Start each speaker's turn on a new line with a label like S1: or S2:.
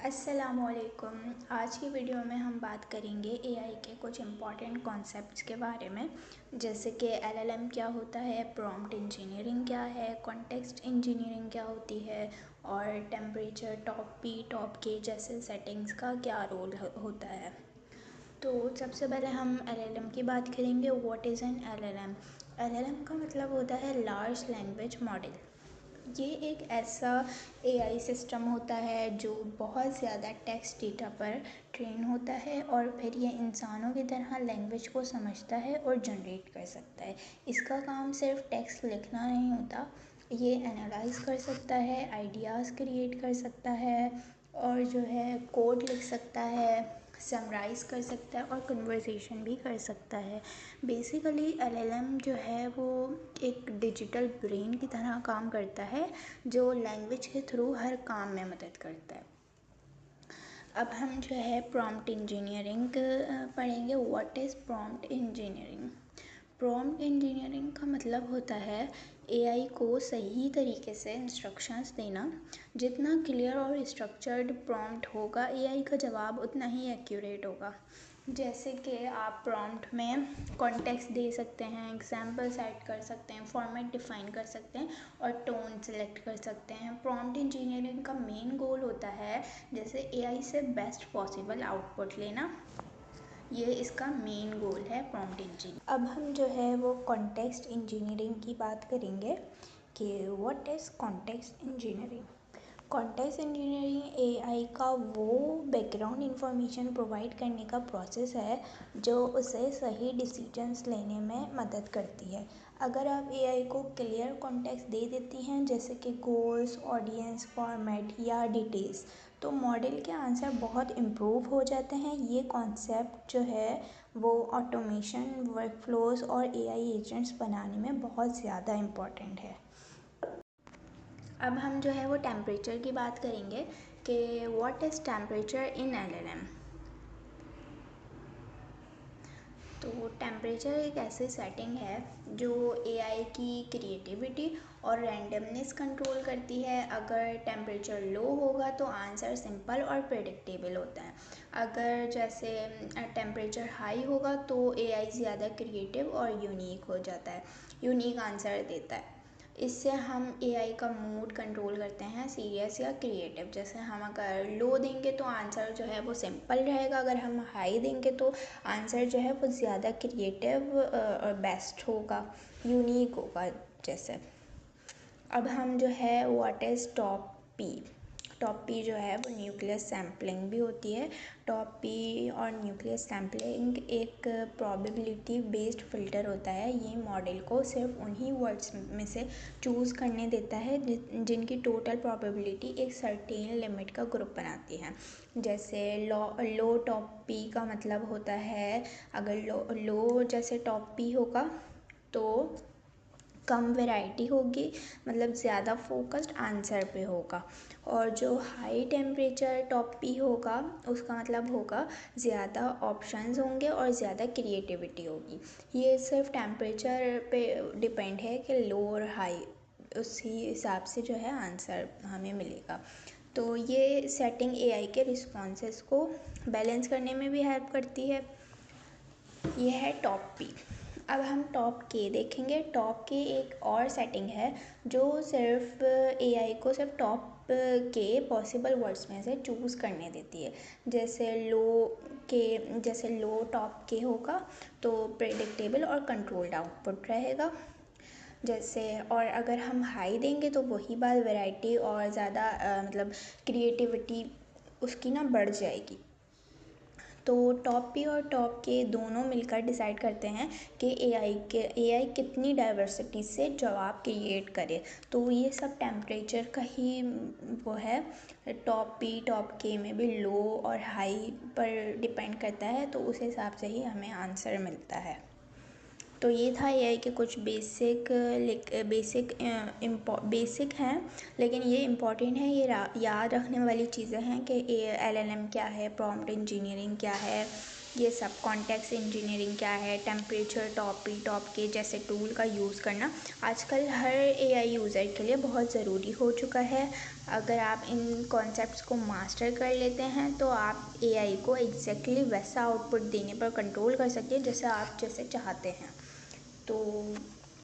S1: अस्सलामुअलैकुम। आज की वीडियो में हम बात करेंगे एआई के कुछ इम्पॉर्टेंट कॉन्सेप्ट्स के बारे में, जैसे कि एलएलएम क्या होता है, प्रॉम्प्ट इंजीनियरिंग क्या है, कॉन्टेक्स्ट इंजीनियरिंग क्या होती है और टेम्परेचर, टॉप पी, टॉप के जैसे सेटिंग्स का क्या रोल होता है। तो सबसे पहले हम एलएलएम की बात करेंगे। What is an LLM? LLM का मतलब होता है लार्ज लैंग्वेज मॉडल। ये एक ऐसा एआई सिस्टम होता है जो बहुत ज़्यादा टेक्स्ट डेटा पर ट्रेन होता है और फिर ये इंसानों की तरह लैंग्वेज को समझता है और जनरेट कर सकता है। इसका काम सिर्फ टेक्स्ट लिखना नहीं होता, ये एनालाइज कर सकता है, आइडियाज़ क्रिएट कर सकता है और जो है कोड लिख सकता है, समराइज़ कर सकता है और कन्वर्सेशन भी कर सकता है। बेसिकली एलएलएम जो है वो एक डिजिटल ब्रेन की तरह काम करता है जो लैंग्वेज के थ्रू हर काम में मदद करता है। अब हम जो है प्रॉम्प्ट इंजीनियरिंग पढ़ेंगे। What is prompt engineering? Prompt engineering का मतलब होता है एआई को सही तरीके से इंस्ट्रक्शंस देना। जितना क्लियर और स्ट्रक्चर्ड प्रॉम्प्ट होगा एआई का जवाब उतना ही एक्यूरेट होगा। जैसे कि आप प्रॉम्प्ट में कॉन्टेक्स्ट दे सकते हैं, एग्जाम्पल सेट कर सकते हैं, फॉर्मेट डिफाइन कर सकते हैं और टोन सेलेक्ट कर सकते हैं। प्रॉम्प्ट इंजीनियरिंग का मेन गोल होता है जैसे एआई से बेस्ट पॉसिबल आउटपुट लेना। ये इसका मेन गोल है प्रॉम्प्ट इंजीनियरिंग। अब हम जो है वो कॉन्टेक्स्ट इंजीनियरिंग की बात करेंगे कि what is context engineering. Context engineering AI का वो बैकग्राउंड इंफॉर्मेशन प्रोवाइड करने का प्रोसेस है जो उसे सही डिसीजंस लेने में मदद करती है। अगर आप एआई को क्लियर कॉन्टेक्स्ट दे देती हैं जैसे कि गोल्स, ऑडियंस, फॉर्मेट या डिटेल्स, तो मॉडल के आंसर बहुत इम्प्रूव हो जाते हैं। ये कॉन्सेप्ट जो है वो ऑटोमेशन, वर्कफ्लोज और एआई एजेंट्स बनाने में बहुत ज़्यादा इम्पॉर्टेंट है। अब हम जो है वो टेम्परेचर की बात करेंगे कि what is temperature in LLM. तो टेम्परेचर एक ऐसी सेटिंग है जो एआई की क्रिएटिविटी और रैंडमनेस कंट्रोल करती है। अगर टेम्परेचर लो होगा तो आंसर सिंपल और प्रेडिक्टेबल होता है। अगर जैसे टेम्परेचर हाई होगा तो एआई ज़्यादा क्रिएटिव और यूनिक हो जाता है, यूनिक आंसर देता है। इससे हम एआई का मूड कंट्रोल करते हैं, सीरियस या क्रिएटिव। जैसे हम अगर लो देंगे तो आंसर जो है वो सिंपल रहेगा, अगर हम हाई देंगे तो आंसर जो है वो ज़्यादा क्रिएटिव और बेस्ट होगा, यूनिक होगा जैसे। अब हम जो है what is top P. Top P जो है वो न्यूक्लियस सैम्पलिंग भी होती है। टॉप पी और न्यूक्लियस सैम्पलिंग एक प्रोबेबिलिटी बेस्ड फिल्टर होता है। ये मॉडल को सिर्फ उन्हीं वर्ड्स में से चूज़ करने देता है जिनकी टोटल प्रोबेबिलिटी एक सर्टेन लिमिट का ग्रुप बनाती है। जैसे लो टॉप पी का मतलब होता है अगर लो जैसे टॉप पी होगा तो कम वैरायटी होगी, मतलब ज़्यादा फोकस्ड आंसर पे होगा। और जो हाई टेम्परेचर टॉप पी होगा उसका मतलब होगा ज़्यादा ऑप्शंस होंगे और ज़्यादा क्रिएटिविटी होगी। ये सिर्फ टेम्परेचर पे डिपेंड है कि लो और हाई, उसी हिसाब से जो है आंसर हमें मिलेगा। तो ये सेटिंग एआई के रिस्पॉन्सेस को बैलेंस करने में भी हेल्प करती है। ये है टॉप पी। अब हम टॉप के देखेंगे। टॉप के एक और सेटिंग है जो सिर्फ एआई को सिर्फ टॉप के पॉसिबल वर्ड्स में से चूज़ करने देती है। जैसे लो टॉप के होगा तो प्रेडिक्टेबल और कंट्रोल्ड आउटपुट रहेगा जैसे। और अगर हम हाई देंगे तो वही बात, वैरायटी और ज़्यादा मतलब क्रिएटिविटी उसकी ना बढ़ जाएगी। तो टॉप पी और टॉप के दोनों मिलकर डिसाइड करते हैं कि एआई कितनी डाइवर्सिटी से जवाब क्रिएट करे। तो ये सब टेम्परेचर का ही वो है। टॉप पी टॉप के में भी लो और हाई पर डिपेंड करता है, तो उस हिसाब से ही हमें आंसर मिलता है। तो ये था एआई के कुछ बेसिक हैं, लेकिन ये इम्पॉर्टेंट है, ये याद रखने वाली चीज़ें हैं कि एलएलएम क्या है, प्रॉम्प्ट इंजीनियरिंग क्या है ये सब कॉन्टेक्स्ट इंजीनियरिंग क्या है, टेम्परेचर टॉप के जैसे टूल का यूज़ करना आजकल हर एआई यूज़र के लिए बहुत ज़रूरी हो चुका है। अगर आप इन कॉन्सेप्ट्स को मास्टर कर लेते हैं तो आप एआई को एग्जैक्टली वैसा आउटपुट देने पर कंट्रोल कर सकते हैं जैसे आप चाहते हैं। तो